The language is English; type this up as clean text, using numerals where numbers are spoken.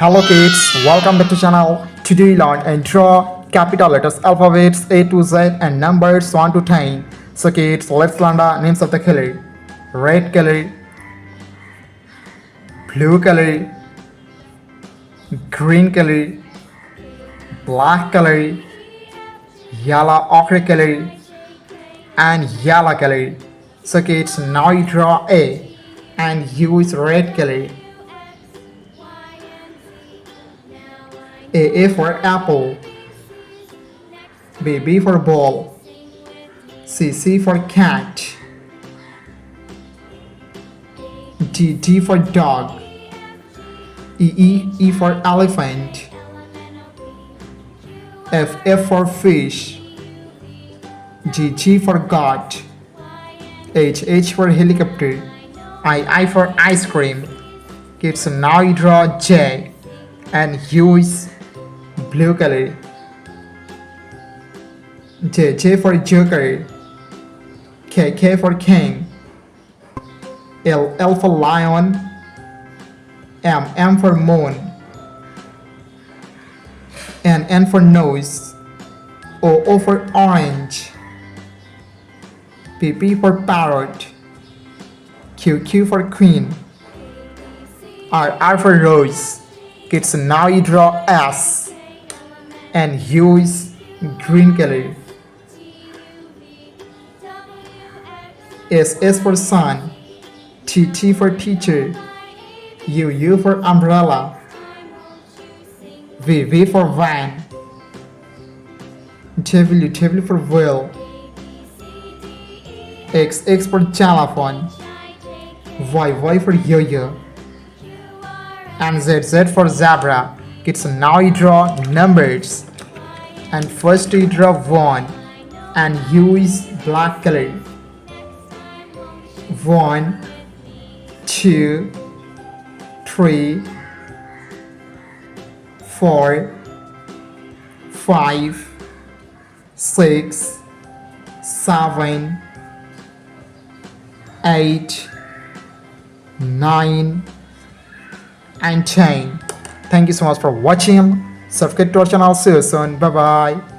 Hello kids, welcome back to channel. Today we learn and draw capital letters, alphabets A to Z and numbers 1 to 10. So kids, let's learn the names of the color. Red color, blue color, green color, black color, yellow ochre color and yellow color. So kids, now you draw A and use red color. A for apple, B for ball, C for cat, D for dog, E for elephant, F for fish, G for goat, H for helicopter, I for ice cream. Kids, now you draw J and use blue color. J for joker, K for king, L for lion, M for moon, N for nose, O for orange, P for parrot, Q for queen, R for rose. Kids, now you draw S and use green color. S for sun, T for teacher, U for umbrella, V for van, W for wheel, X for xylophone, Y for yo-yo, and Z for zebra. Kids, now you draw numbers and first you draw 1 and use black color. 1 2 3 4 5 6 7 8 9 and 10. Thank you so much for watching. Subscribe to our channel. See you soon. Bye bye.